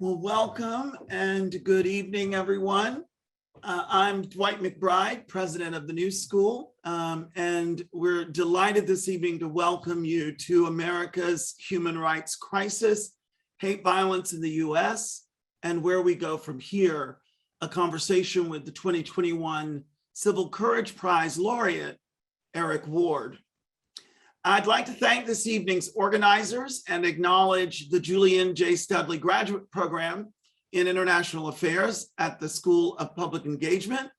Well, welcome and good evening, everyone. I'm Dwight McBride, president of the New School, and we're delighted this evening to welcome you to America's human rights crisis, hate violence in the US, and where we go from here, a conversation with the 2021 Civil Courage Prize laureate, Eric Ward. I'd like to thank this evening's organizers and acknowledge the Julian J. Studley Graduate Program in International Affairs at the School of Public Engagement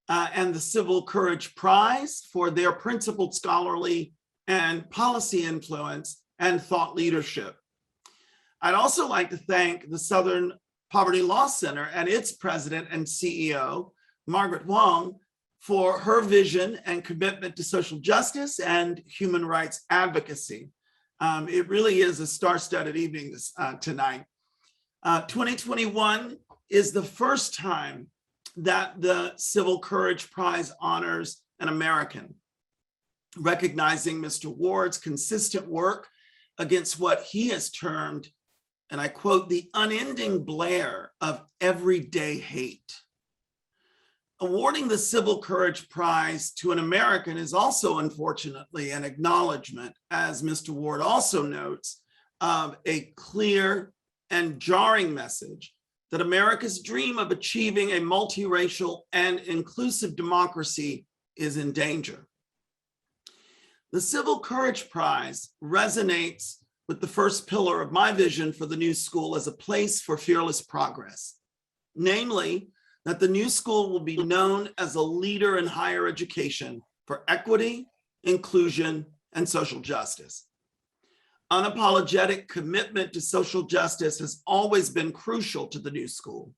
and the Civil Courage Prize for their principled scholarly and policy influence and thought leadership. I'd also like to thank the Southern Poverty Law Center and its president and CEO, Margaret Huang, for her vision and commitment to social justice and human rights advocacy. It really is a star-studded evening tonight. 2021 is the first time that the Civil Courage Prize honors an American, recognizing Mr. Ward's consistent work against what he has termed, and I quote, the unending blare of everyday hate. Awarding the Civil Courage Prize to an American is also, unfortunately, an acknowledgement, as Mr. Ward also notes, of a clear and jarring message that America's dream of achieving a multiracial and inclusive democracy is in danger. The Civil Courage Prize resonates with the first pillar of my vision for the New School as a place for fearless progress, namely, that the New School will be known as a leader in higher education for equity, inclusion, and social justice. Unapologetic commitment to social justice has always been crucial to the New School,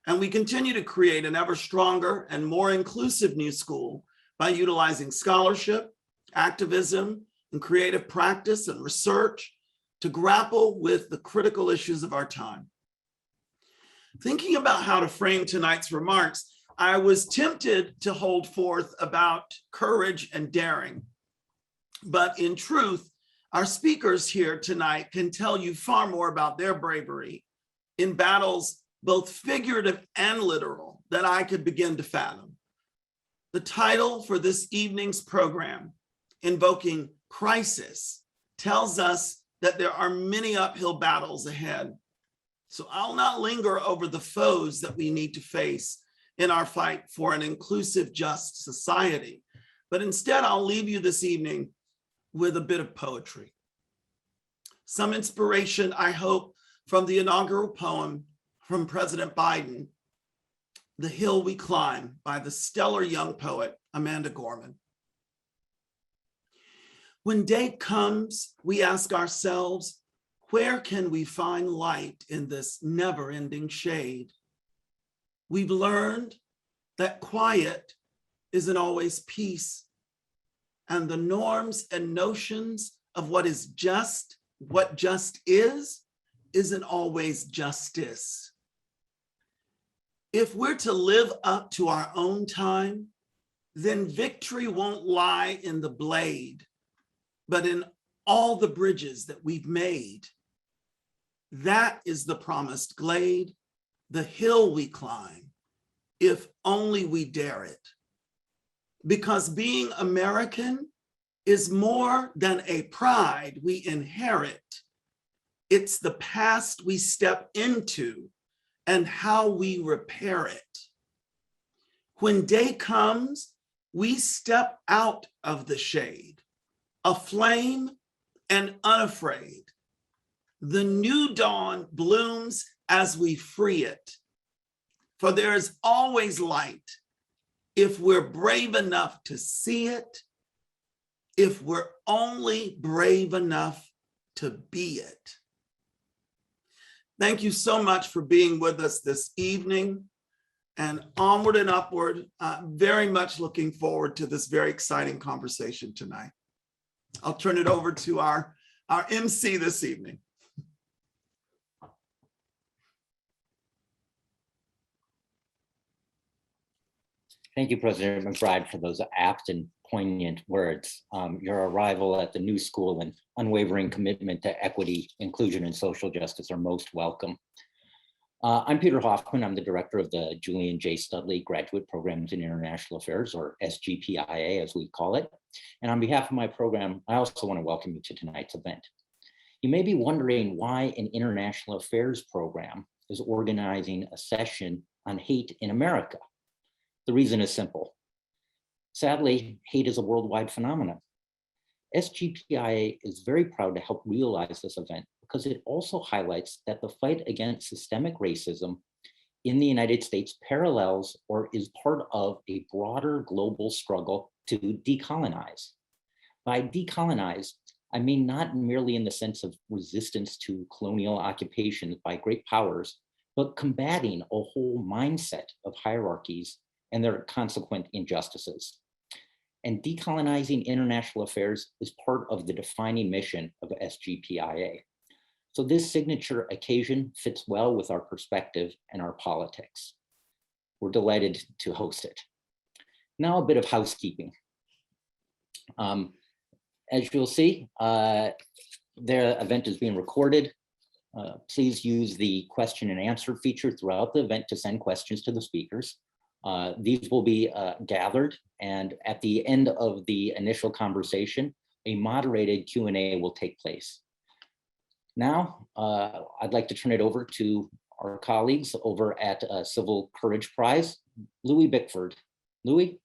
and we continue to create an ever stronger and more inclusive New School by utilizing scholarship, activism, and creative practice and research to grapple with the critical issues of our time. Thinking about how to frame tonight's remarks, I was tempted to hold forth about courage and daring. But in truth, our speakers here tonight can tell you far more about their bravery in battles, both figurative and literal, that I could begin to fathom. The title for this evening's program, Invoking Crisis, tells us that there are many uphill battles ahead. So I'll not linger over the foes that we need to face in our fight for an inclusive, just society, but instead I'll leave you this evening with a bit of poetry. Some inspiration, I hope, from the inaugural poem from President Biden, The Hill We Climb, by the stellar young poet, Amanda Gorman. When day comes, we ask ourselves, where can we find light in this never-ending shade? We've learned that quiet isn't always peace, and the norms and notions of what is just, what just is, isn't always justice. If we're to live up to our own time, then victory won't lie in the blade, but in all the bridges that we've made. That is the promised glade, the hill we climb, if only we dare it. Because being American is more than a pride we inherit. It's the past we step into and how we repair it. When day comes, we step out of the shade, aflame and unafraid. The new dawn blooms as we free it, for there is always light if we're brave enough to see it, if we're only brave enough to be it. Thank you so much for being with us this evening, and onward and upward. Very much looking forward to this very exciting conversation tonight. I'll turn it over to our MC this evening. Thank you, President McBride, for those apt and poignant words. Your arrival at the New School and unwavering commitment to equity, inclusion, and social justice are most welcome. I'm Peter Hoffman. I'm the director of the Julian J. Studley Graduate Programs in International Affairs, or SGPIA as we call it. And on behalf of my program, I also want to welcome you to tonight's event. You may be wondering why an international affairs program is organizing a session on hate in America. The reason is simple. Sadly, hate is a worldwide phenomenon. SGPIA is very proud to help realize this event because it also highlights that the fight against systemic racism in the United States parallels or is part of a broader global struggle to decolonize. By decolonize, I mean not merely in the sense of resistance to colonial occupation by great powers, but combating a whole mindset of hierarchies and their consequent injustices. And decolonizing international affairs is part of the defining mission of SGPIA. So this signature occasion fits well with our perspective and our politics. We're delighted to host it. Now a bit of housekeeping. As you'll see, the event is being recorded. Please use the question and answer feature throughout the event to send questions to the speakers. These will be gathered, and at the end of the initial conversation, a moderated Q&A will take place. Now, I'd like to turn it over to our colleagues over at Civil Courage Prize, Louis Bickford. Louis?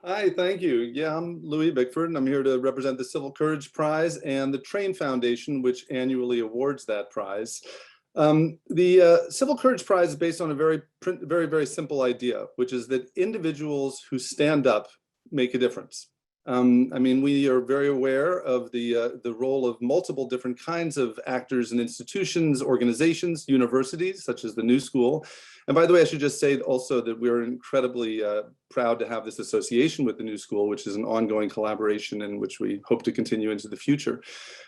Hi, thank you. Yeah, I'm Louis Bickford, and I'm here to represent the Civil Courage Prize and the Train Foundation, which annually awards that prize. The Civil Courage Prize is based on a very simple idea, which is that individuals who stand up make a difference. I mean, we are very aware of the role of multiple different kinds of actors and institutions, organizations, universities, such as the New School. And by the way, I should just say also that we're incredibly proud to have this association with the New School, which is an ongoing collaboration in which we hope to continue into the future.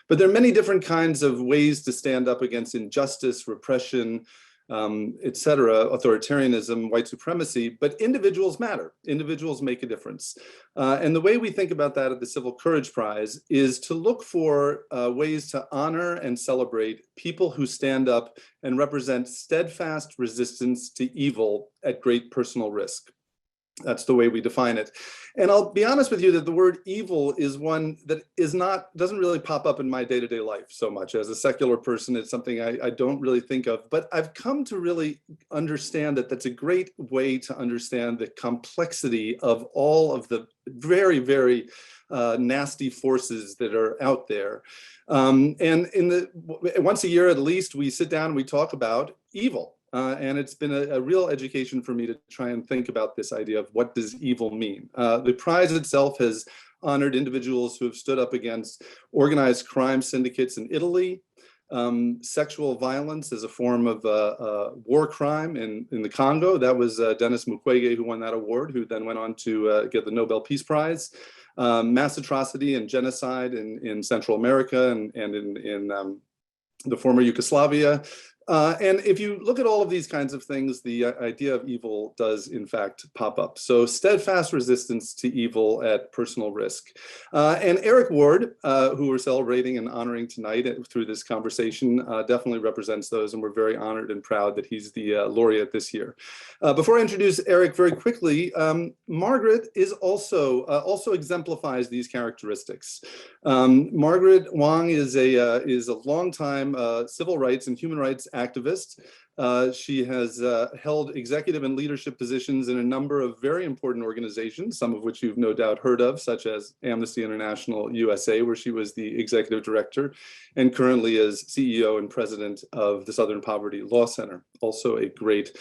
But there are many different kinds of ways to stand up against injustice, repression, et cetera, authoritarianism, white supremacy, but individuals matter. Individuals make a difference. And the way we think about that at the Civil Courage Prize is to look for ways to honor and celebrate people who stand up and represent steadfast resistance to evil at great personal risk. That's the way we define it. And I'll be honest with you that the word evil is one that doesn't really pop up in my day-to-day life so much. As a secular person, it's something I don't really think of, but I've come to really understand that that's a great way to understand the complexity of all of the very nasty forces that are out there. And once a year at least, we sit down and we talk about evil. And it's been a real education for me to try and think about this idea of what does evil mean. The prize itself has honored individuals who have stood up against organized crime syndicates in Italy, sexual violence as a form of war crime in the Congo. That was Denis Mukwege who won that award, who then went on to get the Nobel Peace Prize. Mass atrocity and genocide in Central America and in the former Yugoslavia. And if you look at all of these kinds of things, the idea of evil does in fact pop up. So steadfast resistance to evil at personal risk. And Eric Ward, who we're celebrating and honoring tonight through this conversation, definitely represents those, and we're very honored and proud that he's the laureate this year. Before I introduce Eric very quickly, Margaret is also exemplifies these characteristics. Margaret Huang is a longtime civil rights and human rights activist. She has held executive and leadership positions in a number of very important organizations, some of which you've no doubt heard of, such as Amnesty International USA, where she was the executive director, and currently is CEO and president of the Southern Poverty Law Center, also a great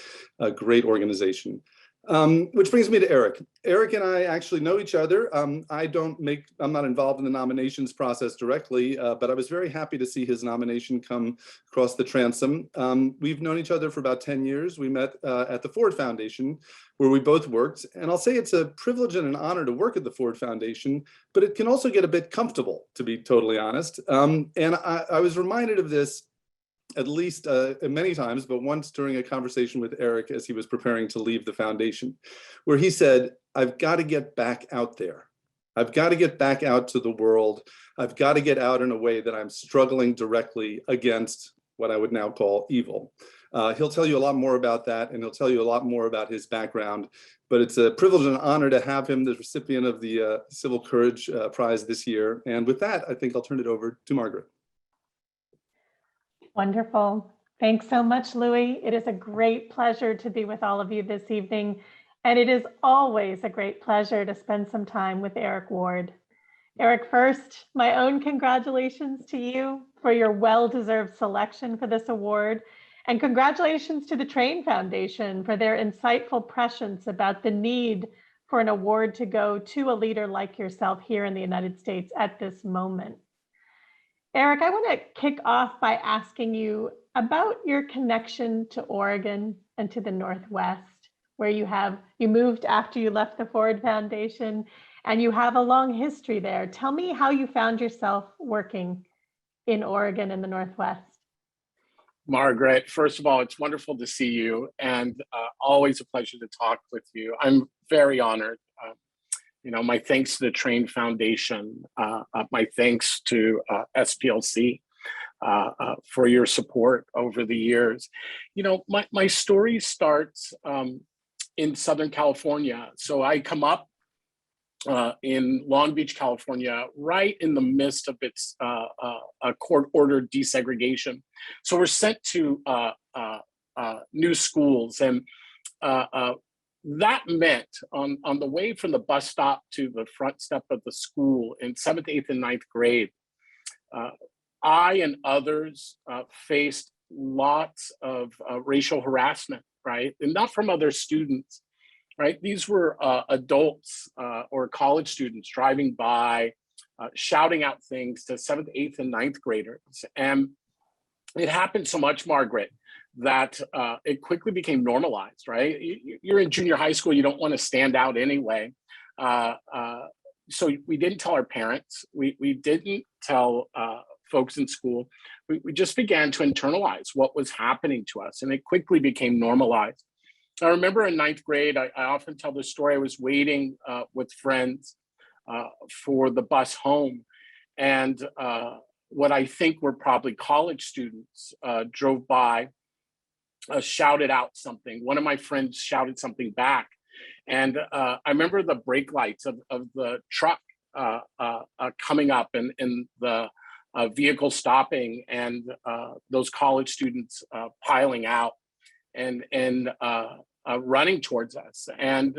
organization. Which brings me to Eric. Eric and I actually know each other. I'm not involved in the nominations process directly, but I was very happy to see his nomination come across the transom. We've known each other for about 10 years. We met at the Ford Foundation, where we both worked. And I'll say it's a privilege and an honor to work at the Ford Foundation, but it can also get a bit comfortable, to be totally honest. And I was reminded of this at least many times, but once during a conversation with Eric as he was preparing to leave the foundation, where he said, I've got to get back out there. I've got to get back out to the world. I've got to get out in a way that I'm struggling directly against what I would now call evil. He'll tell you a lot more about that, and he'll tell you a lot more about his background. But it's a privilege and an honor to have him the recipient of the Civil Courage Prize this year. And with that, I think I'll turn it over to Margaret. Wonderful. Thanks so much, Louis. It is a great pleasure to be with all of you this evening. And it is always a great pleasure to spend some time with Eric Ward. Eric, first, my own congratulations to you for your well-deserved selection for this award. And congratulations to the Train Foundation for their insightful prescience about the need for an award to go to a leader like yourself here in the United States at this moment. Eric, I want to kick off by asking you about your connection to Oregon and to the Northwest, where you moved after you left the Ford Foundation, and you have a long history there. Tell me how you found yourself working in Oregon and the Northwest. Margaret, first of all, it's wonderful to see you, and always a pleasure to talk with you. I'm very honored. My thanks to the Train Foundation, my thanks to SPLC for your support over the years. My story starts in Southern California. So I come up in Long Beach, California, right in the midst of its court-ordered desegregation. So we're sent to new schools, and that meant on the way from the bus stop to the front step of the school in 7th, 8th, and 9th grade, I and others faced lots of racial harassment, right? And not from other students, right? These were adults or college students driving by, shouting out things to 7th, 8th, and 9th graders. And it happened so much, Margaret, that it quickly became normalized, right? You're in junior high school, you don't want to stand out anyway. So we didn't tell our parents, we didn't tell folks in school. We just began to internalize what was happening to us, and it quickly became normalized. I remember in 9th grade, I often tell this story, I was waiting with friends for the bus home, and what I think were probably college students drove by, shouted out something. One of my friends shouted something back. And I remember the brake lights of the truck coming up and the vehicle stopping, and those college students piling out and running towards us. And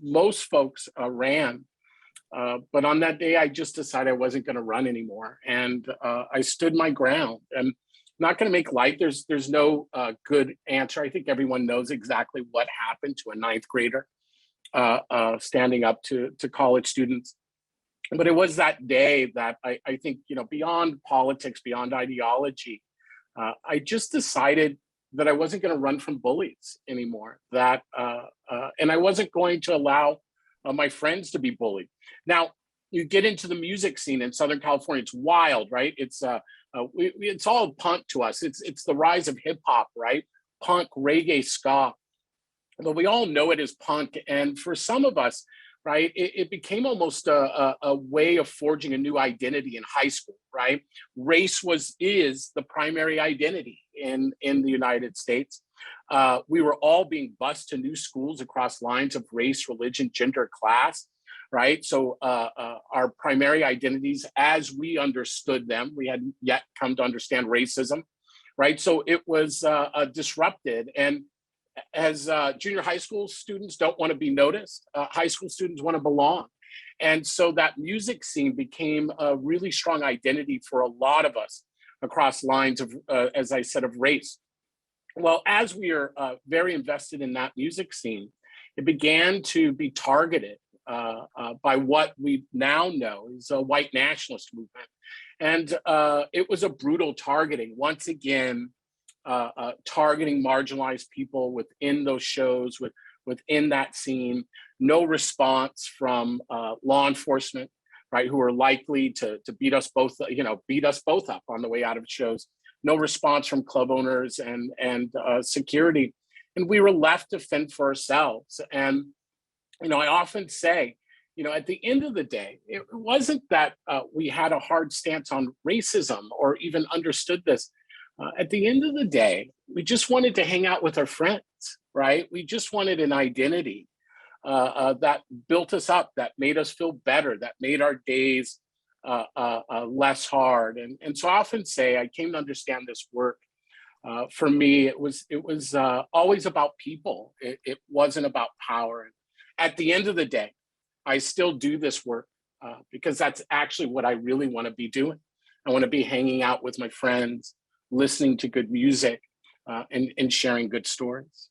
most folks ran. But on that day, I just decided I wasn't going to run anymore. And I stood my ground. And not going to make light. There's no good answer. I think everyone knows exactly what happened to a 9th grader standing up to college students. But it was that day that I think, beyond politics, beyond ideology, I just decided that I wasn't going to run from bullies anymore. And I wasn't going to allow my friends to be bullied. Now, you get into the music scene in Southern California, it's wild, right? It's all punk to us. It's the rise of hip hop, right? Punk, reggae, ska. But we all know it as punk. And for some of us, right, it became almost a way of forging a new identity in high school, right? Race is the primary identity in the United States. We were all being bused to new schools across lines of race, religion, gender, class, right? So our primary identities, as we understood them, we hadn't yet come to understand racism, right? So it was disrupted. And as junior high school students don't want to be noticed, high school students want to belong. And so that music scene became a really strong identity for a lot of us across lines of, as I said, of race. Well, as we are very invested in that music scene, it began to be targeted by what we now know is a white nationalist movement. And it was a brutal targeting, once again, targeting marginalized people within those shows, within that scene. No response from law enforcement, right, who are likely to beat us both up on the way out of shows. No response from club owners and security. And we were left to fend for ourselves. And, I often say, at the end of the day, it wasn't that we had a hard stance on racism or even understood this. At the end of the day, we just wanted to hang out with our friends, right? We just wanted an identity that built us up, that made us feel better, that made our days less hard. And so I often say, I came to understand this work. For me, it was always about people. It wasn't about power. And at the end of the day, I still do this work because that's actually what I really want to be doing. I want to be hanging out with my friends, listening to good music, and sharing good stories.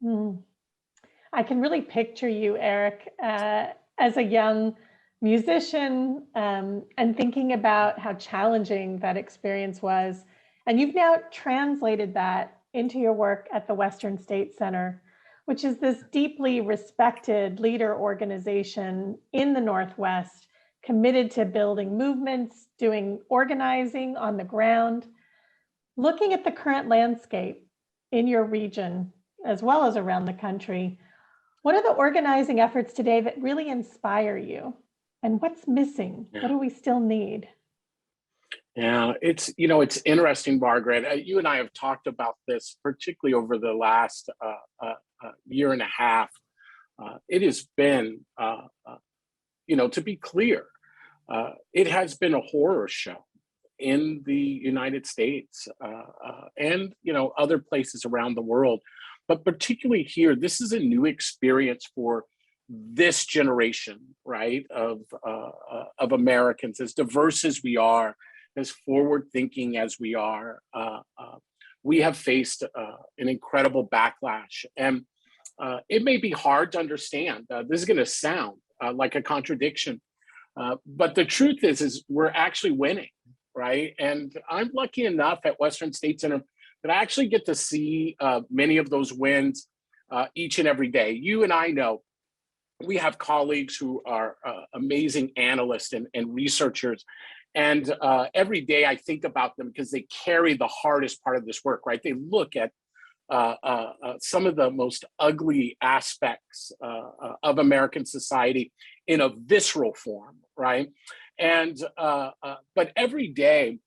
I can really picture you, Eric, as a young musician and thinking about how challenging that experience was. And you've now translated that into your work at the Western State Center, which is this deeply respected leader organization in the Northwest, committed to building movements, doing organizing on the ground. Looking at the current landscape in your region, as well as around the country, what are the organizing efforts today that really inspire you? And what's missing? What do we still need? Yeah, it's interesting, Margaret. You and I have talked about this, particularly over the last year and a half. It has been, to be clear, it has been a horror show in the United States and other places around the world. But particularly here, this is a new experience for this generation, right, of Americans, as diverse as we are, as forward-thinking as we are. We have faced an incredible backlash. And it may be hard to understand. This is going to sound like a contradiction. But the truth is we're actually winning, right? And I'm lucky enough at Western State Center that I actually get to see many of those wins each and every day. You and I know we have colleagues who are amazing analysts and researchers. And every day I think about them because they carry the hardest part of this work, right? They look at some of the most ugly aspects of American society in a visceral form, right? And but every day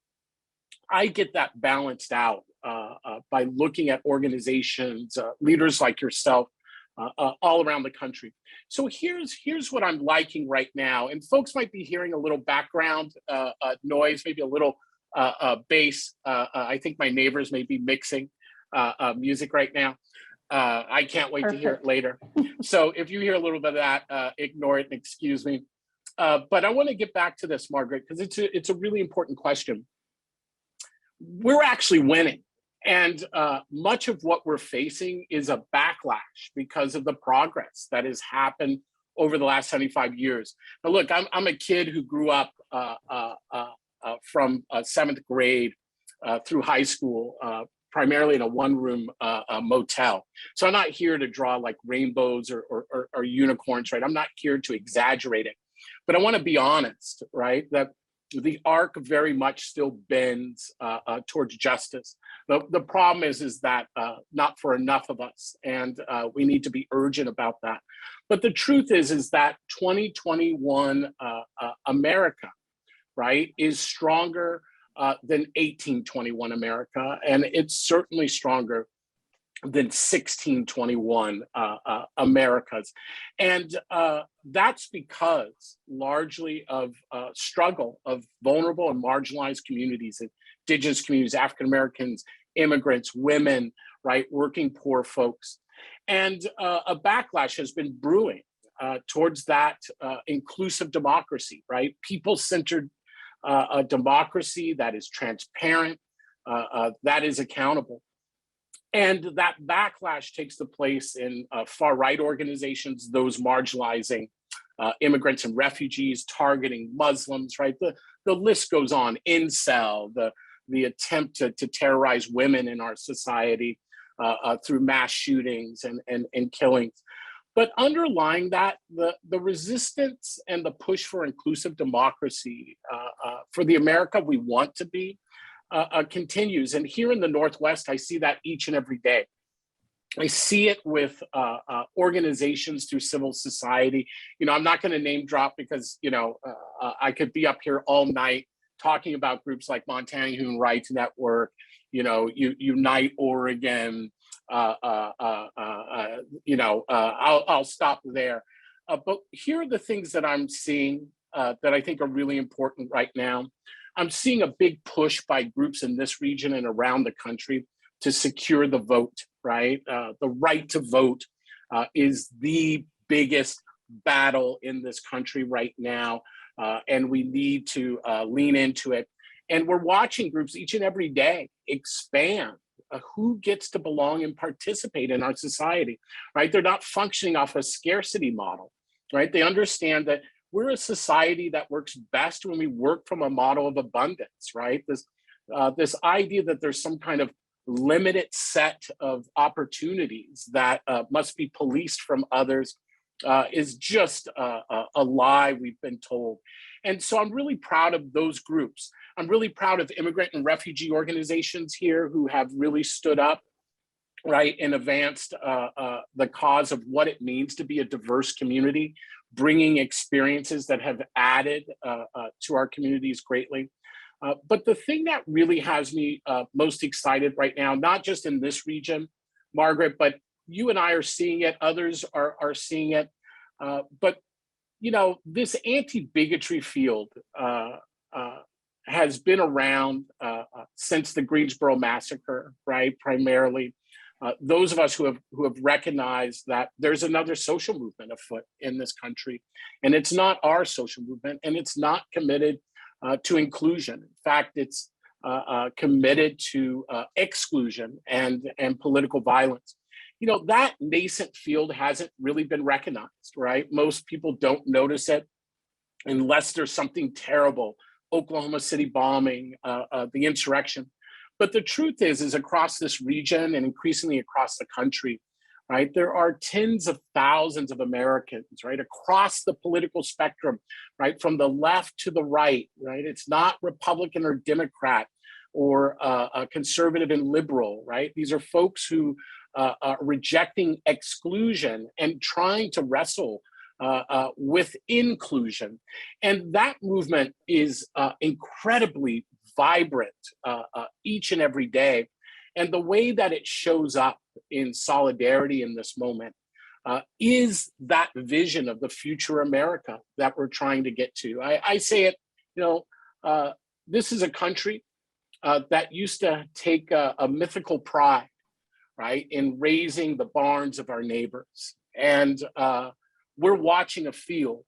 I get that balanced out by looking at organizations, leaders like yourself, all around the country. So here's what I'm liking right now, and folks might be hearing a little background noise, maybe a little bass. I think my neighbors may be mixing music right now. I can't wait to hear it later. So if you hear a little bit of that, ignore it and excuse me. But I want to get back to this, Margaret, because it's a really important question. We're actually winning. And much of what we're facing is a backlash because of the progress that has happened over the last 75 years. Now, look, I'm a kid who grew up from 7th grade through high school, primarily in a one-room motel. So I'm not here to draw like rainbows or unicorns, right? I'm not here to exaggerate it. But I want to be honest, right? That the arc very much still bends towards justice. The problem is that not for enough of us, and we need to be urgent about that. But the truth is that 2021 America, right, is stronger than 1821 America, and it's certainly stronger than 1621 Americas. And that's because largely of struggle of vulnerable and marginalized communities, indigenous communities, African Americans, immigrants, women, right, working poor folks. And a backlash has been brewing towards that inclusive democracy, right? People-centered a democracy that is transparent, that is accountable. And that backlash takes the place in far-right organizations, those marginalizing immigrants and refugees, targeting Muslims, right? The list goes on. Incel, the attempt to terrorize women in our society through mass shootings and killings. But underlying that, the resistance and the push for inclusive democracy for the America we want to be continues. And here in the Northwest, I see that each and every day. I see it with organizations through civil society. I'm not going to name drop because, I could be up here all night talking about groups like Montana Human Rights Network, Unite Oregon. I'll stop there. But here are the things that I'm seeing that I think are really important right now. I'm seeing a big push by groups in this region and around the country to secure the vote, right? The right to vote is the biggest battle in this country right now, and we need to lean into it. And we're watching groups each and every day expand who gets to belong and participate in our society, right? They're not functioning off a scarcity model, right? They understand that we're a society that works best when we work from a model of abundance, right? This idea that there's some kind of limited set of opportunities that must be policed from others is just a lie we've been told. And so I'm really proud of those groups. I'm really proud of immigrant and refugee organizations here who have really stood up, right, and advanced the cause of what it means to be a diverse community, bringing experiences that have added to our communities greatly. But the thing that really has me most excited right now, not just in this region, Margaret, but you and I are seeing it, others are seeing it. But, this anti-bigotry field has been around since the Greensboro massacre, right? Primarily, those of us who have recognized that there's another social movement afoot in this country, and it's not our social movement, and it's not committed to inclusion. In fact, it's committed to exclusion and political violence. That nascent field hasn't really been recognized, right? Most people don't notice it unless there's something terrible, Oklahoma City bombing, the insurrection. But the truth is across this region and increasingly across the country, right, there are tens of thousands of Americans, right, across the political spectrum, right, from the left to the right, right? It's not Republican or Democrat or conservative and liberal, right? These are folks who are rejecting exclusion and trying to wrestle with inclusion. And that movement is incredibly vibrant each and every day. And the way that it shows up in solidarity in this moment is that vision of the future America that we're trying to get to. I say it, this is a country that used to take a mythical pride, right, in raising the barns of our neighbors. And we're watching a field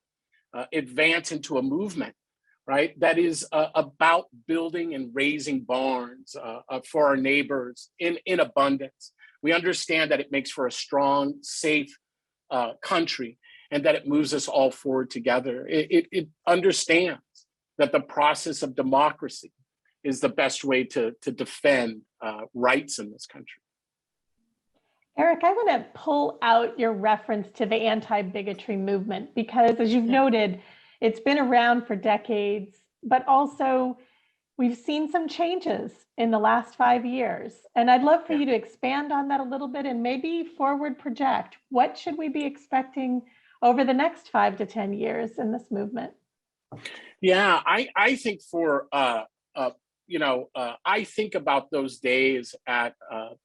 advance into a movement, right, that is about building and raising barns for our neighbors in abundance. We understand that it makes for a strong, safe country, and that it moves us all forward together. It understands that the process of democracy is the best way to defend rights in this country. Eric, I want to pull out your reference to the anti-bigotry movement, because as you've noted, it's been around for decades, but also we've seen some changes in the last 5 years. And I'd love for you to expand on that a little bit and maybe forward project. What should we be expecting over the next 5 to 10 years in this movement? Yeah, I think I think about those days at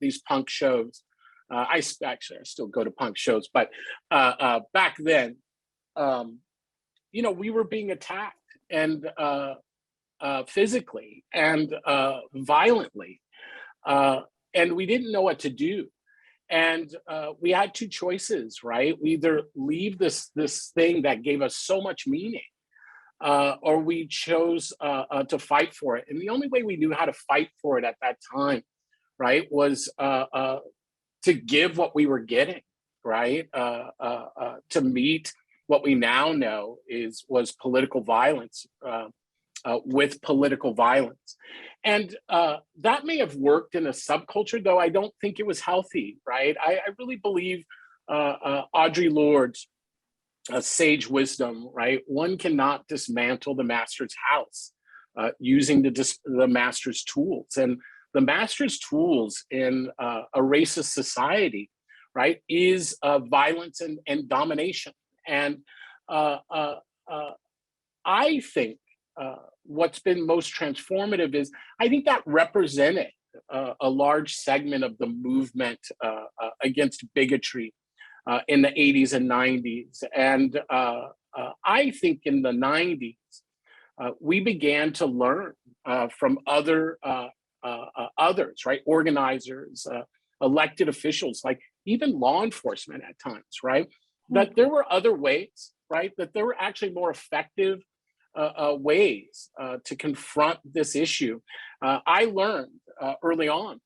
these punk shows. I still go to punk shows, but back then, we were being attacked and physically and violently, and we didn't know what to do. And we had two choices, right? We either leave this thing that gave us so much meaning, or we chose to fight for it. And the only way we knew how to fight for it at that time, right, was to give what we were getting, right, to meet what we now know was political violence with political violence. And that may have worked in a subculture, though I don't think it was healthy, right? I really believe Audre Lorde's sage wisdom, right? One cannot dismantle the master's house using the master's tools. And the master's tools in a racist society, right, is violence and domination. And I think what's been most transformative is I think that represented a large segment of the movement against bigotry in the 80s and 90s. And I think in the 90s, we began to learn from others, right? Organizers, elected officials, like even law enforcement at times, right? That there were other ways, right? That there were actually more effective ways to confront this issue. I learned early on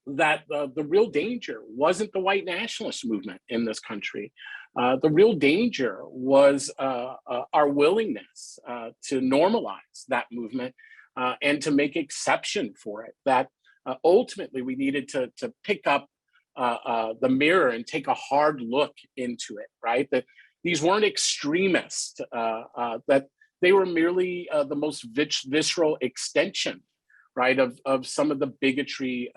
that the real danger wasn't the white nationalist movement in this country. The real danger was our willingness to normalize that movement and to make exception for it. That ultimately we needed to pick up the mirror and take a hard look into it, right? That these weren't extremists, that they were merely the most visceral extension, right, of some of the bigotry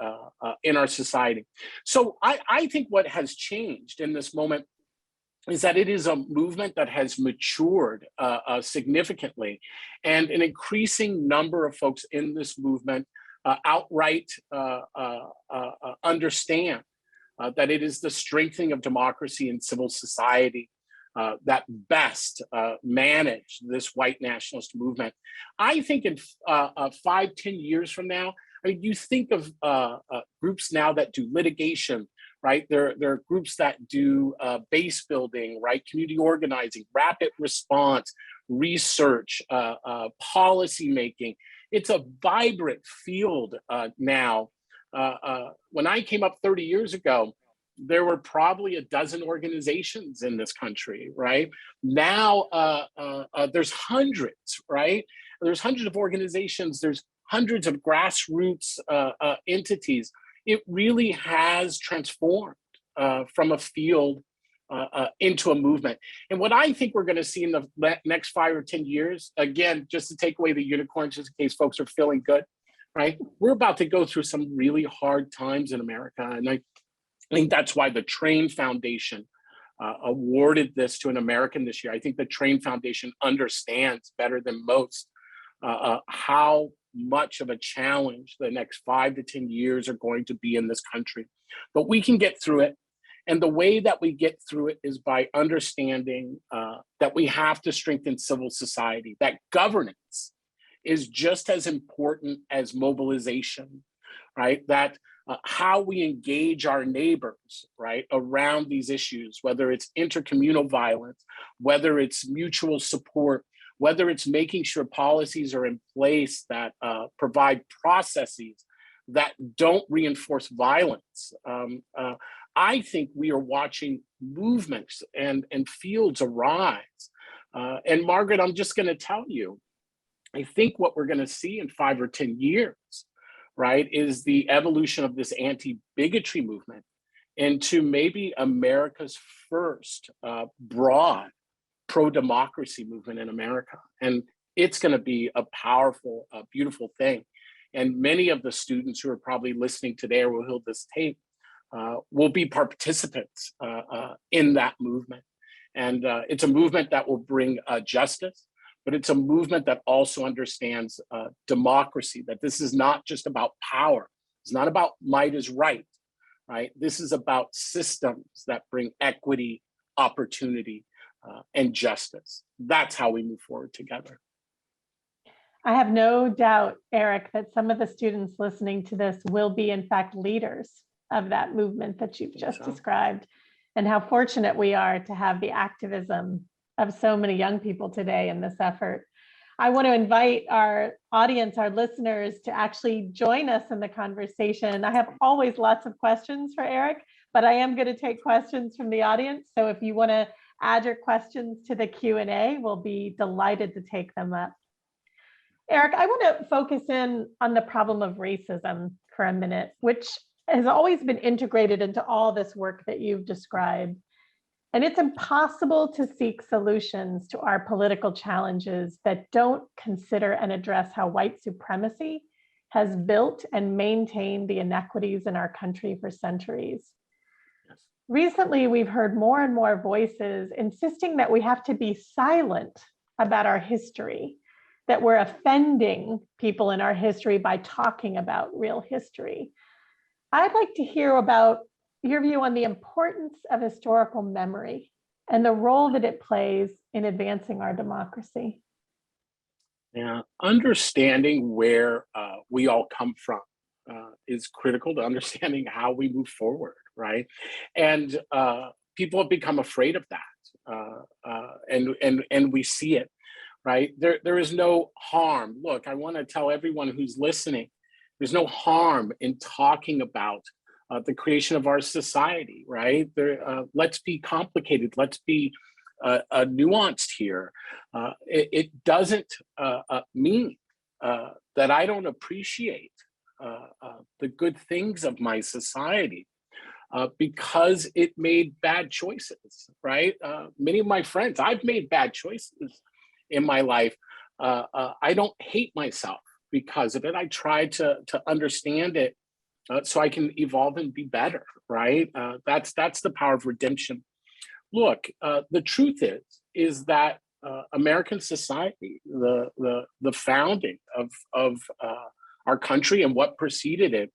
in our society. So I think what has changed in this moment is that it is a movement that has matured significantly, and an increasing number of folks in this movement outright understand that it is the strengthening of democracy and civil society that best manage this white nationalist movement. I think in 5, 10 years from now, I mean, you think of groups now that do litigation, right? There are groups that do base building, right? Community organizing, rapid response, research, policy making. It's a vibrant field now. When I came up 30 years ago, there were probably a dozen organizations in this country, right? Now there's hundreds, right? There's hundreds of organizations, there's hundreds of grassroots entities. It really has transformed from a field into a movement. And what I think we're going to see in the next 5 or 10 years, again, just to take away the unicorns, just in case folks are feeling good, right? We're about to go through some really hard times in America. And I think that's why the Train Foundation awarded this to an American this year. I think the Train Foundation understands better than most how much of a challenge the next 5 to 10 years are going to be in this country. But we can get through it. And the way that we get through it is by understanding that we have to strengthen civil society, that governance is just as important as mobilization, right? That how we engage our neighbors, right, around these issues, whether it's intercommunal violence, whether it's mutual support, whether it's making sure policies are in place that provide processes that don't reinforce violence. I think we are watching movements and fields arise. And Margaret, I'm just going to tell you, I think what we're going to see in 5 or 10 years, right, is the evolution of this anti-bigotry movement into maybe America's first broad pro-democracy movement in America. And it's going to be a powerful, beautiful thing. And many of the students who are probably listening today or will hear this tape will be participants in that movement. And it's a movement that will bring justice, but it's a movement that also understands democracy, that this is not just about power. It's not about might is right, right? This is about systems that bring equity, opportunity, and justice. That's how we move forward together. I have no doubt, Eric, that some of the students listening to this will be, in fact, leaders of that movement that you've just described, and how fortunate we are to have the activism of so many young people today in this effort. I want to invite our audience, our listeners, to actually join us in the conversation. I have always lots of questions for Eric, but I am going to take questions from the audience. So if you want to add your questions to the Q&A, we'll be delighted to take them up. Eric, I want to focus in on the problem of racism for a minute, which has always been integrated into all this work that you've described. And it's impossible to seek solutions to our political challenges that don't consider and address how white supremacy has built and maintained the inequities in our country for centuries. Yes. Recently, we've heard more and more voices insisting that we have to be silent about our history, that we're offending people in our history by talking about real history. I'd like to hear about your view on the importance of historical memory and the role that it plays in advancing our democracy. Yeah, understanding where we all come from is critical to understanding how we move forward, right? And people have become afraid of that, and we see it, right? There is no harm. Look, I want to tell everyone who's listening, there's no harm in talking about the creation of our society, right? Let's be complicated. Let's be nuanced here. It doesn't mean that I don't appreciate the good things of my society because it made bad choices, right? Many of my friends, I've made bad choices in my life. I don't hate myself because of it. I try to understand it so I can evolve and be better, right? That's the power of redemption. Look, the truth is that American society, the founding of our country and what preceded it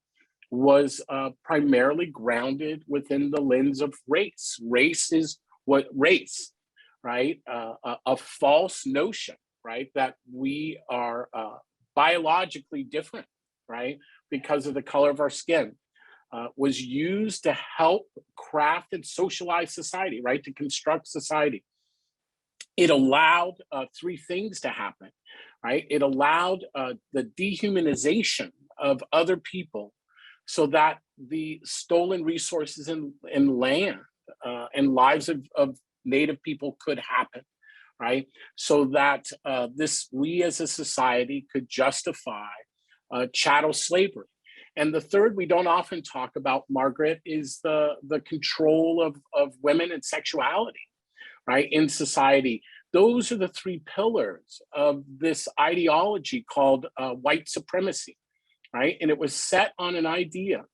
was primarily grounded within the lens of race. Race is what race, right? A false notion, right? That we are biologically different, right? Because of the color of our skin. Was used to help craft and socialize society, right? To construct society. It allowed three things to happen, right? It allowed the dehumanization of other people so that the stolen resources and land and lives of Native people could happen, right? So that we as a society could justify chattel slavery. And the third we don't often talk about, Margaret, is the control of women and sexuality, right, in society. Those are the three pillars of this ideology called white supremacy, right? And it was set on an idea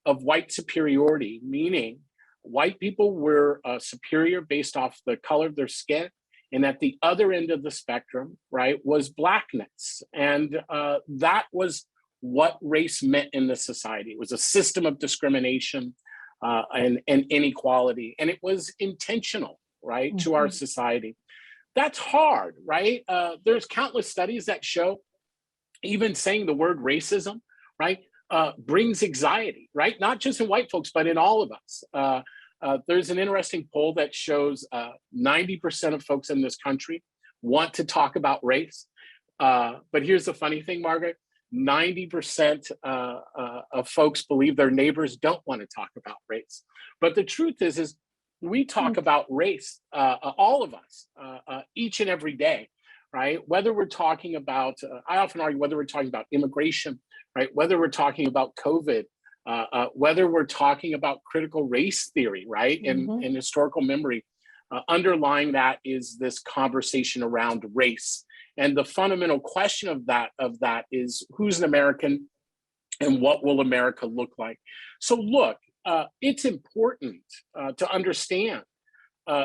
of white superiority, meaning white people were superior based off the color of their skin. And at the other end of the spectrum, right, was blackness. And that was what race meant in the society. It was a system of discrimination and inequality, and it was intentional, right, to our society. That's hard, right? There's countless studies that show even saying the word racism, right, brings anxiety, right? Not just in white folks, but in all of us. There's an interesting poll that shows 90% of folks in this country want to talk about race. But here's the funny thing, Margaret. 90% of folks believe their neighbors don't want to talk about race. But the truth is we talk about race, all of us, each and every day, right? Whether we're talking about, I often argue whether we're talking about immigration, right? Whether we're talking about COVID, whether we're talking about critical race theory, right? And historical memory, underlying that is this conversation around race. And the fundamental question of that is who's an American and what will America look like? So look, it's important to understand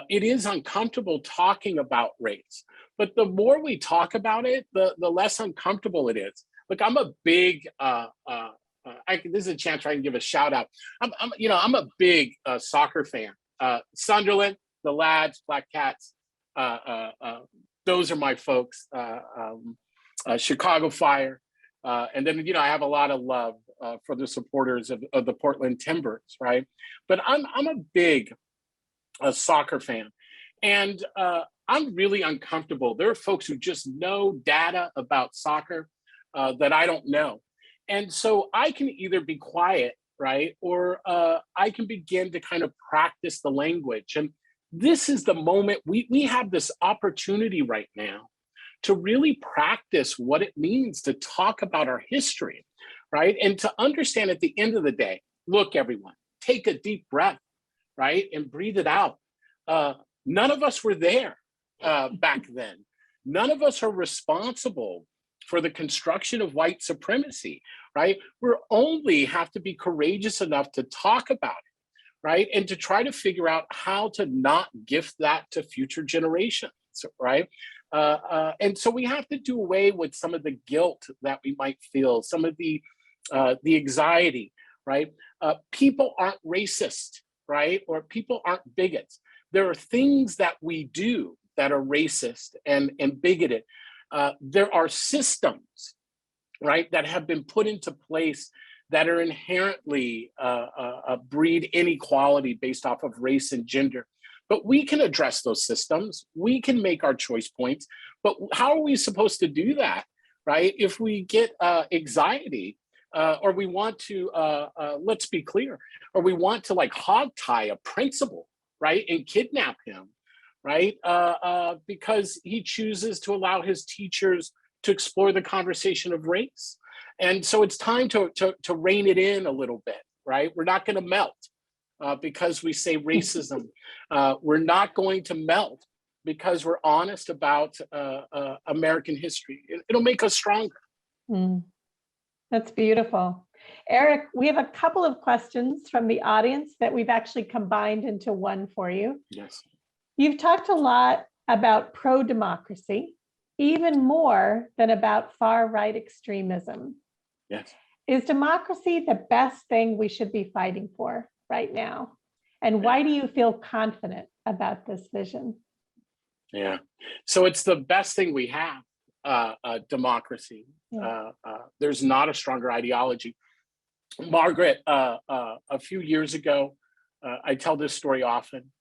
it is uncomfortable talking about race, but the more we talk about it, the less uncomfortable it is. Look, I'm a big, this is a chance where I can give a shout out. I'm a big soccer fan. Sunderland, the lads, Black Cats, those are my folks. Chicago Fire, and then I have a lot of love for the supporters of the Portland Timbers, right? But I'm a big soccer fan, and I'm really uncomfortable. There are folks who just know data about soccer that I don't know, and so I can either be quiet, right, or I can begin to kind of practice the language. And this is the moment we have this opportunity right now to really practice what it means to talk about our history, right? And to understand at the end of the day, look, everyone, take a deep breath, right? And breathe it out. None of us were there back then. None of us are responsible for the construction of white supremacy, right? We only have to be courageous enough to talk about it, right? And to try to figure out how to not gift that to future generations, right? And so we have to do away with some of the guilt that we might feel, some of the anxiety, right? People aren't racist, right? Or people aren't bigots. There are things that we do that are racist and bigoted. There are systems, right, that have been put into place that are inherently breed inequality based off of race and gender. But we can address those systems. We can make our choice points. But how are we supposed to do that, right? If we get anxiety, or we want to, let's be clear, or we want to like hog tie a principal, right, and kidnap him, right, because he chooses to allow his teachers to explore the conversation of race. And so it's time to rein it in a little bit, right? We're not going to melt because we say racism. We're not going to melt because we're honest about American history. It'll make us stronger. That's beautiful. Eric, we have a couple of questions from the audience that we've actually combined into one for you. Yes. You've talked a lot about pro-democracy, even more than about far-right extremism. Yes. Is democracy the best thing we should be fighting for right now? And why do you feel confident about this vision? Yeah. So it's the best thing we have, democracy. Yeah. There's not a stronger ideology. Margaret, a few years ago, I tell this story often.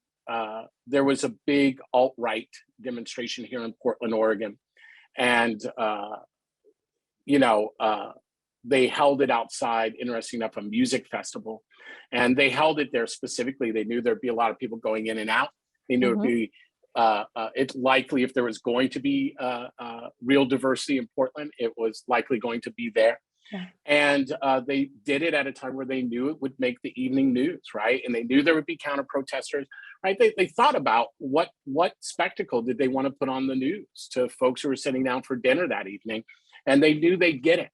There was a big alt-right demonstration here in Portland, Oregon. And, they held it outside, interesting enough, a music festival. And they held it there specifically. They knew there'd be a lot of people going in and out. They knew it'd be, it's likely if there was going to be real diversity in Portland, it was likely going to be there. Yeah. And they did it at a time where they knew it would make the evening news, right? And they knew there would be counter protesters, right? They thought about what spectacle did they want to put on the news to folks who were sitting down for dinner that evening, and they knew they'd get it.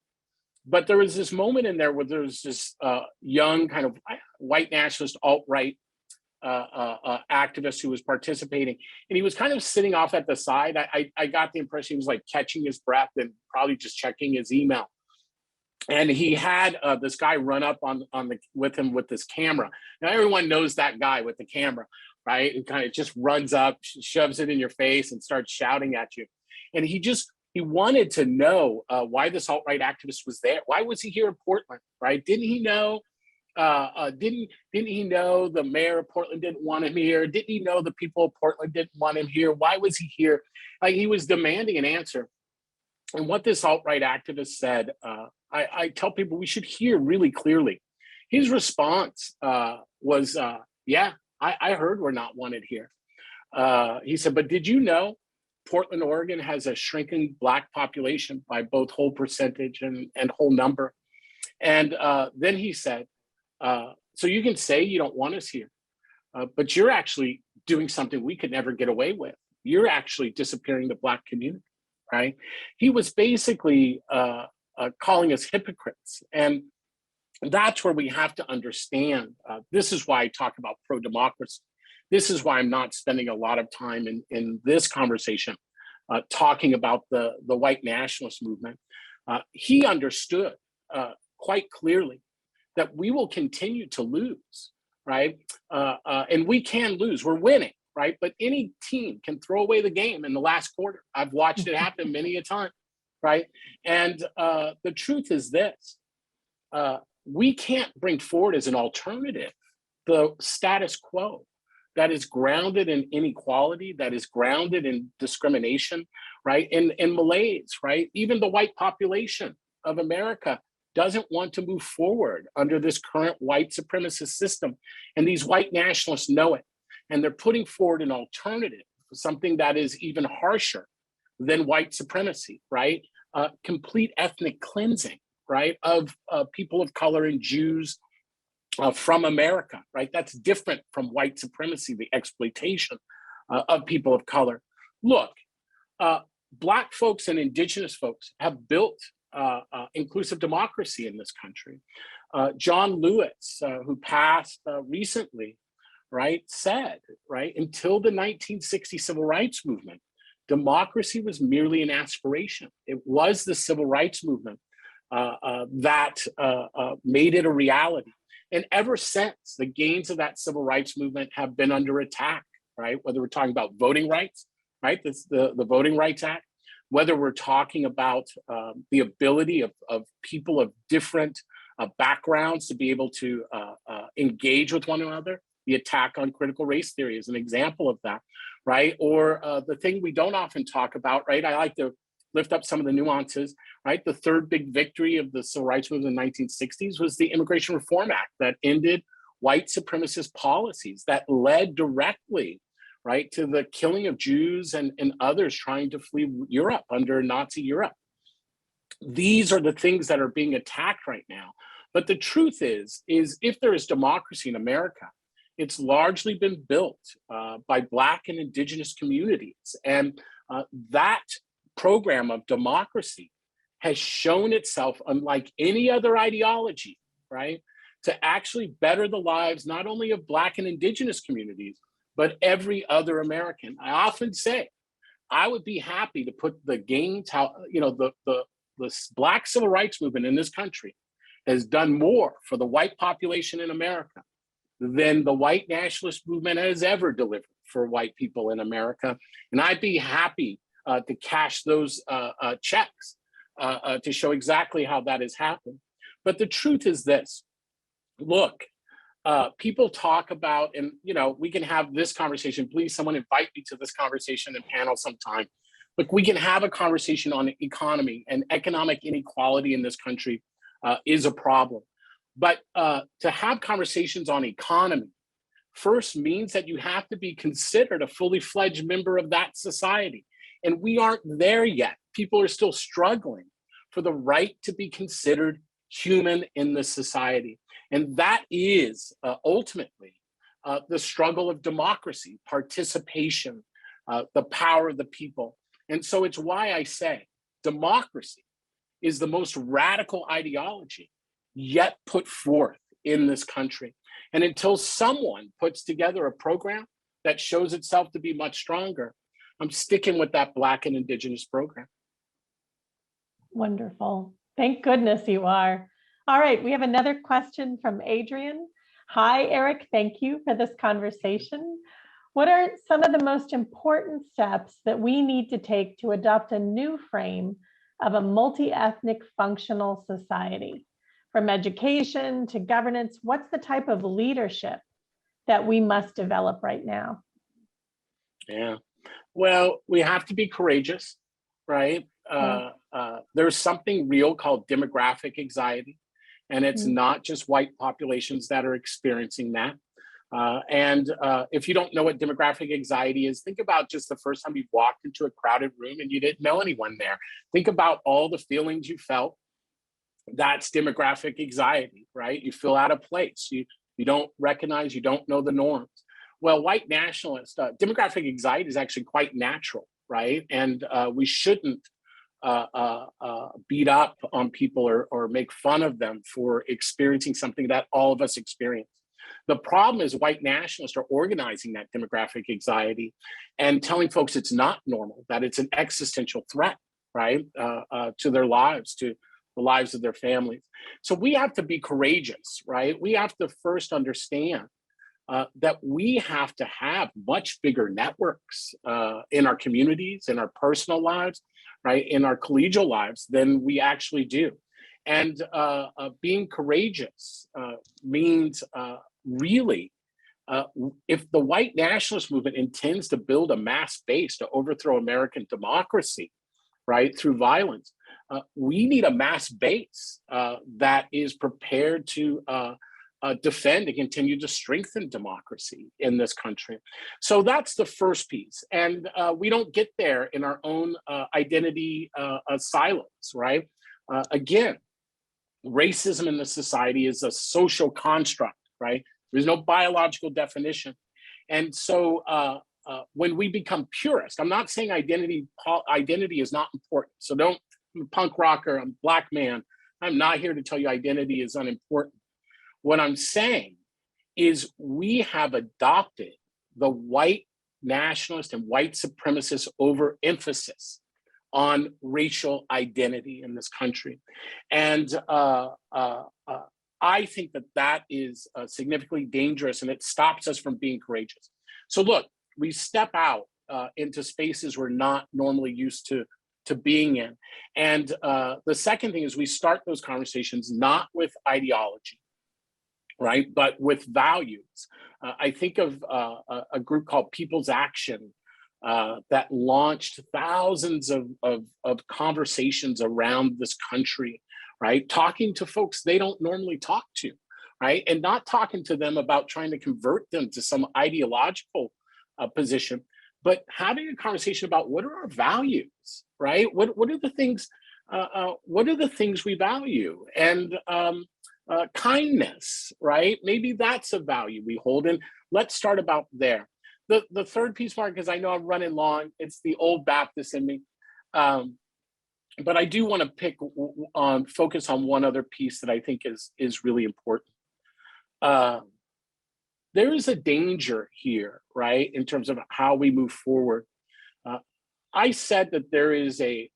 But there was this moment in there where there was this young kind of white nationalist alt-right activist who was participating, and he was kind of sitting off at the side. I got the impression he was like catching his breath and probably just checking his email. And he had this guy run up with him with this camera. Now everyone knows that guy with the camera, right? And kind of just runs up, shoves it in your face, and starts shouting at you. And he wanted to know why this alt-right activist was there. Why was he here in Portland, right? Didn't he know? Didn't he know the mayor of Portland didn't want him here? Didn't he know the people of Portland didn't want him here? Why was he here? Like, he was demanding an answer. And what this alt-right activist said, I tell people we should hear really clearly. His response was, yeah, I heard we're not wanted here. He said, but did you know Portland, Oregon has a shrinking Black population by both whole percentage and whole number? And then he said, so you can say you don't want us here, but you're actually doing something we could never get away with. You're actually disappearing the Black community, right? He was basically calling us hypocrites. And that's where we have to understand. This is why I talk about pro-democracy. This is why I'm not spending a lot of time in this conversation talking about the white nationalist movement. He understood quite clearly that we will continue to lose, right? And we can lose. We're winning, right? But any team can throw away the game in the last quarter. I've watched it happen many a time, right? And the truth is this. We can't bring forward as an alternative the status quo that is grounded in inequality, that is grounded in discrimination, right? In malaise, right? Even the white population of America doesn't want to move forward under this current white supremacist system. And these white nationalists know it. And they're putting forward an alternative, something that is even harsher than white supremacy, right? Complete ethnic cleansing, right? Of people of color and Jews from America, right? That's different from white supremacy, the exploitation of people of color. Look, Black folks and Indigenous folks have built inclusive democracy in this country. John Lewis, who passed recently, right, said, right, until the 1960 civil rights movement, democracy was merely an aspiration. It was the civil rights movement that made it a reality. And ever since, the gains of that civil rights movement have been under attack, right? Whether we're talking about voting rights, right? That's the Voting Rights Act, whether we're talking about the ability of people of different backgrounds to be able to engage with one another. The attack on critical race theory is an example of that, right? Or the thing we don't often talk about, right? I like to lift up some of the nuances, right? The third big victory of the civil rights movement in the 1960s was the Immigration Reform Act that ended white supremacist policies that led directly, right, to the killing of Jews and others trying to flee Europe under Nazi Europe. These are the things that are being attacked right now. But the truth is if there is democracy in America, it's largely been built by Black and Indigenous communities. And that program of democracy has shown itself, unlike any other ideology, right, to actually better the lives not only of Black and Indigenous communities, but every other American. I often say, I would be happy to put the gains, how, you know, the Black civil rights movement in this country has done more for the white population in America than the white nationalist movement has ever delivered for white people in America. And I'd be happy to cash those checks to show exactly how that has happened. But the truth is this, look, people talk about, and you know, we can have this conversation. Please, someone invite me to this conversation and panel sometime. Look, we can have a conversation on economy, and economic inequality in this country is a problem. But to have conversations on economy first means that you have to be considered a fully fledged member of that society. And we aren't there yet. People are still struggling for the right to be considered human in this society. And that is ultimately the struggle of democracy, participation, the power of the people. And so it's why I say democracy is the most radical ideology yet put forth in this country. And until someone puts together a program that shows itself to be much stronger, I'm sticking with that Black and Indigenous program. Wonderful. Thank goodness you are. All right, we have another question from Adrian. Hi, Eric. Thank you for this conversation. What are some of the most important steps that we need to take to adopt a new frame of a multi-ethnic functional society? From education to governance, what's the type of leadership that we must develop right now? Yeah, well, we have to be courageous, right? There's something real called demographic anxiety, and it's not just white populations that are experiencing that. If you don't know what demographic anxiety is, think about just the first time you walked into a crowded room and you didn't know anyone there. Think about all the feelings you felt. That's demographic anxiety, right? You feel out of place. You don't recognize, you don't know the norms. Well, white nationalist, demographic anxiety is actually quite natural, right? And we shouldn't beat up on people or make fun of them for experiencing something that all of us experience. The problem is white nationalists are organizing that demographic anxiety and telling folks it's not normal, that it's an existential threat, right, to their lives, to the lives of their families. So we have to be courageous, right? We have to first understand that we have to have much bigger networks in our communities, in our personal lives, right, in our collegial lives than we actually do. And being courageous means really, if the white nationalist movement intends to build a mass base to overthrow American democracy, right, through violence, we need a mass base that is prepared to defend and continue to strengthen democracy in this country. So that's the first piece. And we don't get there in our own identity silos, right? Again, racism in the society is a social construct, right? There's no biological definition. And so when we become purist, I'm not saying identity is not important. So I'm a punk rocker, I'm a Black man. I'm not here to tell you identity is unimportant. What I'm saying is we have adopted the white nationalist and white supremacist overemphasis on racial identity in this country. And I think that that is significantly dangerous, and it stops us from being courageous. So look, we step out into spaces we're not normally used to being in. And the second thing is we start those conversations not with ideology, right, but with values. I think of a group called People's Action that launched thousands of conversations around this country, right? Talking to folks they don't normally talk to, right? And not talking to them about trying to convert them to some ideological position, but having a conversation about what are our values, right? What are the things? What are the things we value? And kindness, right? Maybe that's a value we hold, and let's start about there. The third piece, Mark, because I know I'm running long, it's the old Baptist in me. But I do want to focus on one other piece that I think is really important. There is a danger here, right, in terms of how we move forward. I said that there is a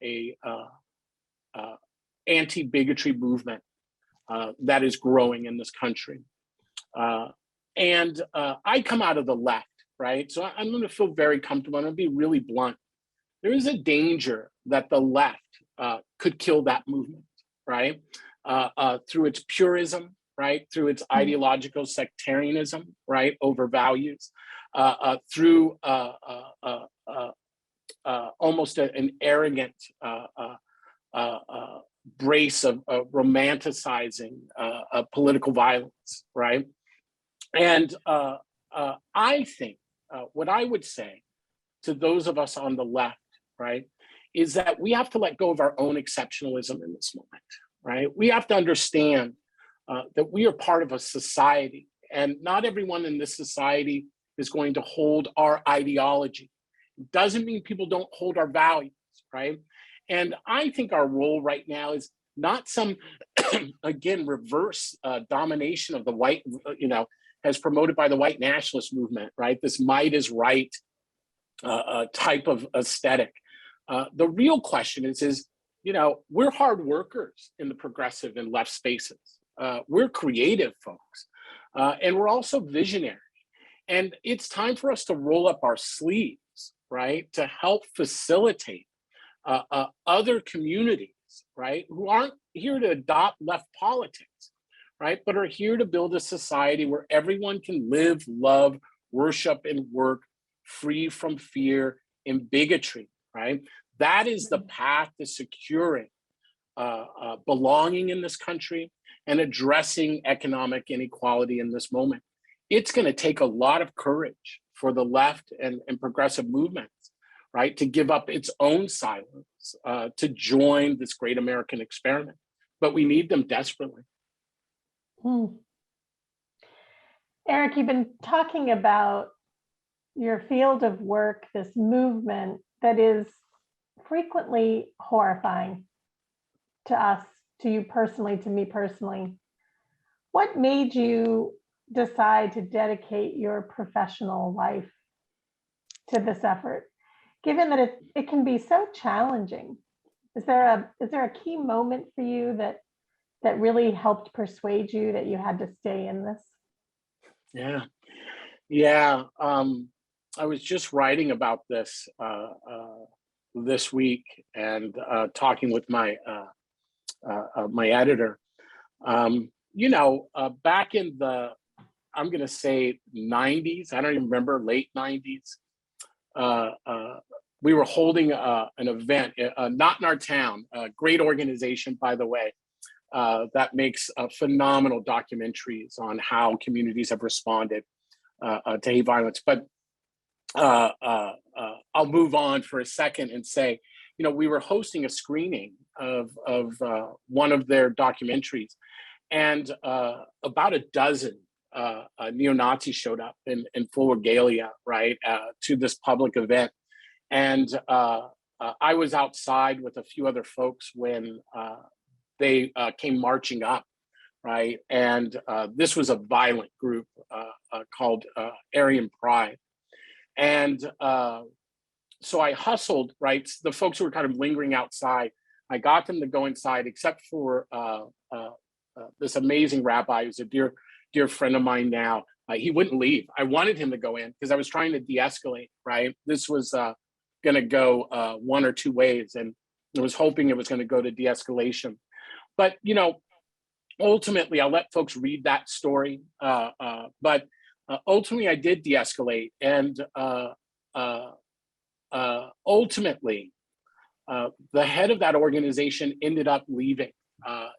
anti-bigotry movement that is growing in this country. And I come out of the left, right? So I'm going to feel very comfortable. I'm going to be really blunt. There is a danger that the left could kill that movement, right? Through its purism, right? Through its ideological sectarianism, right? Over values, through almost an arrogant brace of romanticizing political violence, right? And I think what I would say to those of us on the left, right, is that we have to let go of our own exceptionalism in this moment, right? We have to understand that we are part of a society, and not everyone in this society is going to hold our ideology. It doesn't mean people don't hold our values, right? And I think our role right now is not some, again, reverse domination of the white, as promoted by the white nationalist movement, right? This might is right type of aesthetic. The real question is, we're hard workers in the progressive and left spaces. We're creative folks, and we're also visionary. And it's time for us to roll up our sleeves, right? To help facilitate other communities, right? Who aren't here to adopt left politics, right? But are here to build a society where everyone can live, love, worship, and work free from fear and bigotry, right? That is the path to securing belonging in this country and addressing economic inequality in this moment. It's going to take a lot of courage for the left and progressive movements, right, to give up its own silence, to join this great American experiment. But we need them desperately. Eric, you've been talking about your field of work, this movement that is frequently horrifying to us, to you personally, to me personally. What made you decide to dedicate your professional life to this effort, given that it can be so challenging? Is there a key moment for you that really helped persuade you that you had to stay in this? Yeah. I was just writing about this this week and talking with my my editor. Back in the, I'm going to say 90s, I don't even remember, late 90s, we were holding an event, not in our town, a great organization, by the way, that makes phenomenal documentaries on how communities have responded to hate violence. But I'll move on for a second and say, we were hosting a screening of one of their documentaries, and about a dozen neo-Nazis showed up in full regalia, right, to this public event. And I was outside with a few other folks when they came marching up, right? And this was a violent group called Aryan Pride. And so I hustled, right? The folks who were kind of lingering outside, I got them to go inside, except for this amazing rabbi who's a dear friend of mine now. He wouldn't leave. I wanted him to go in because I was trying to de-escalate, right? This was going to go one or two ways, and I was hoping it was going to go to de-escalation. But, you know, ultimately, I'll let folks read that story. But ultimately, I did de-escalate, and ultimately, the head of that organization ended up leaving.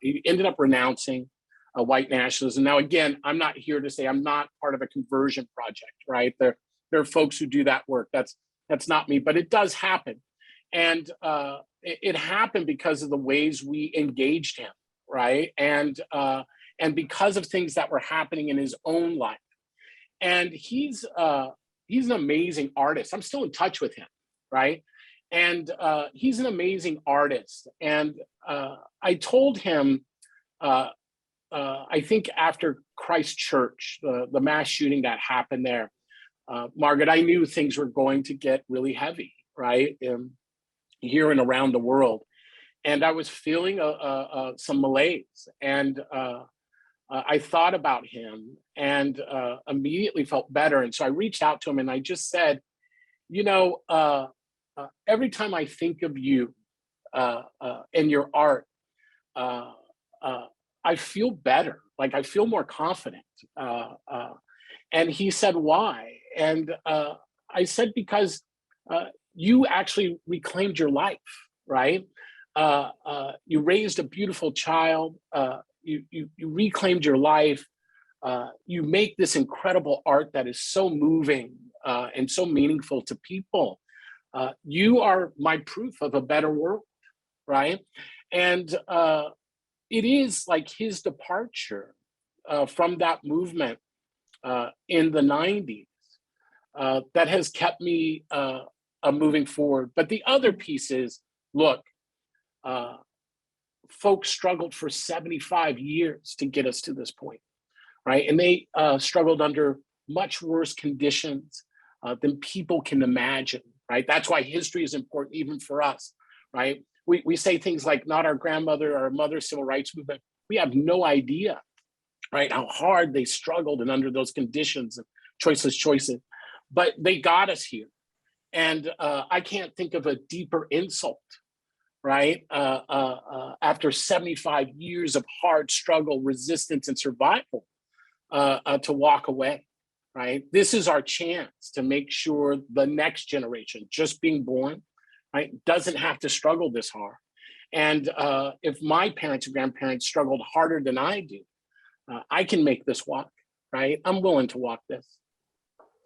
He ended up renouncing white nationalism. Now, again, I'm not here to say I'm not part of a conversion project, right? There are folks who do that work. That's not me, but it does happen. And it happened because of the ways we engaged him, right? And because of things that were happening in his own life. And he's an amazing artist. I'm still in touch with him, right? And he's an amazing artist. And I told him, I think after Christchurch, the mass shooting that happened there, Margaret, I knew things were going to get really heavy, right? Here and around the world. And I was feeling some malaise. And I thought about him and immediately felt better. And so I reached out to him and I just said, you know, every time I think of you and your art, I feel better. Like I feel more confident. And he said, why? And I said, because you actually reclaimed your life, right? You raised a beautiful child. You reclaimed your life. You make this incredible art that is so moving and so meaningful to people. You are my proof of a better world, right? And it is like his departure from that movement in the 90s that has kept me moving forward. But the other piece is, look, folks struggled for 75 years to get us to this point, right? And they struggled under much worse conditions than people can imagine, right? That's why history is important even for us, right? We say things like not our grandmother or our mother's civil rights movement. We have no idea, right, how hard they struggled and under those conditions and choices. But they got us here. And I can't think of a deeper insult, right? After 75 years of hard struggle, resistance, and survival, to walk away, right? This is our chance to make sure the next generation, just being born, right, doesn't have to struggle this hard. And if my parents and grandparents struggled harder than I do, I can make this walk, right? I'm willing to walk this.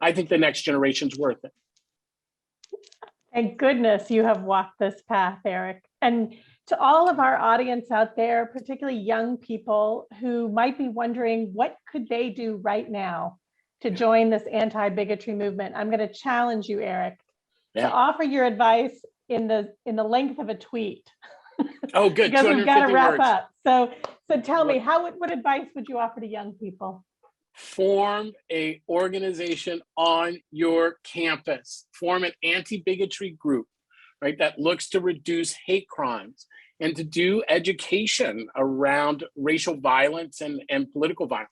I think the next generation's worth it. Thank goodness you have walked this path, Eric. And to all of our audience out there, particularly young people who might be wondering what could they do right now to join this anti-bigotry movement, I'm going to challenge you, Eric, to offer your advice in the length of a tweet. Oh, good. Because we've got to wrap words. up. So tell me, what advice would you offer to young people? Form a organization on your campus. Form an anti-bigotry group, right, that looks to reduce hate crimes and to do education around racial violence and political violence.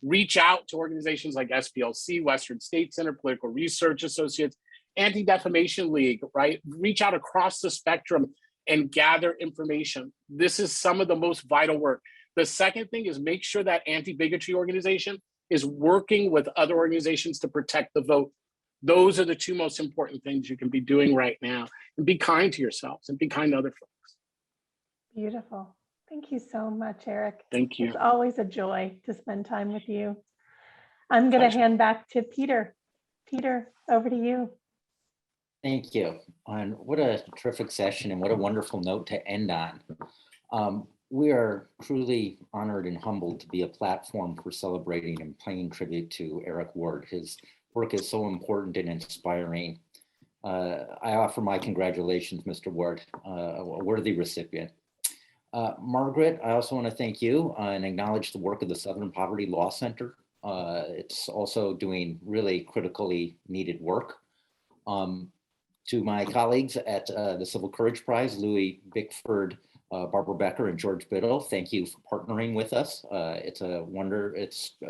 Reach out to organizations like SPLC, Western State Center, Political Research Associates, Anti-Defamation League, right? Reach out across the spectrum and gather information. This is some of the most vital work. The second thing is make sure that anti-bigotry organization is working with other organizations to protect the vote. Those are the two most important things you can be doing right now. And be kind to yourselves and be kind to other folks. Beautiful. Thank you so much, Eric. Thank you. It's always a joy to spend time with you. I'm going to hand back to Peter. Peter, over to you. Thank you. And what a terrific session and what a wonderful note to end on. We are truly honored and humbled to be a platform for celebrating and paying tribute to Eric Ward. His work is so important and inspiring. I offer my congratulations, Mr. Ward, a worthy recipient. Margaret, I also want to thank you and acknowledge the work of the Southern Poverty Law Center. It's also doing really critically needed work To my colleagues at the Civil Courage Prize, Louis Bickford, Barbara Becker, and George Biddle, thank you for partnering with us. It's a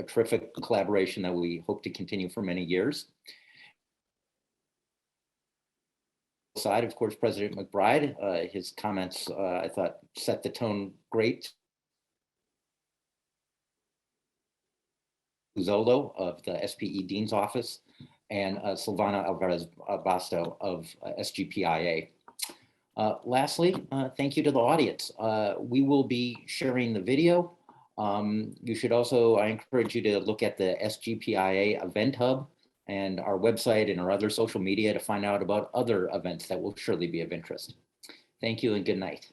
terrific collaboration that we hope to continue for many years. Side, of course, President McBride, his comments, I thought, set the tone great. Zolo of the SPE Dean's Office, and Silvana Alvarez Basto of SGPIA. Lastly, thank you to the audience. We will be sharing the video. You should also, I encourage you to look at the SGPIA Event Hub and our website and our other social media to find out about other events that will surely be of interest. Thank you and good night.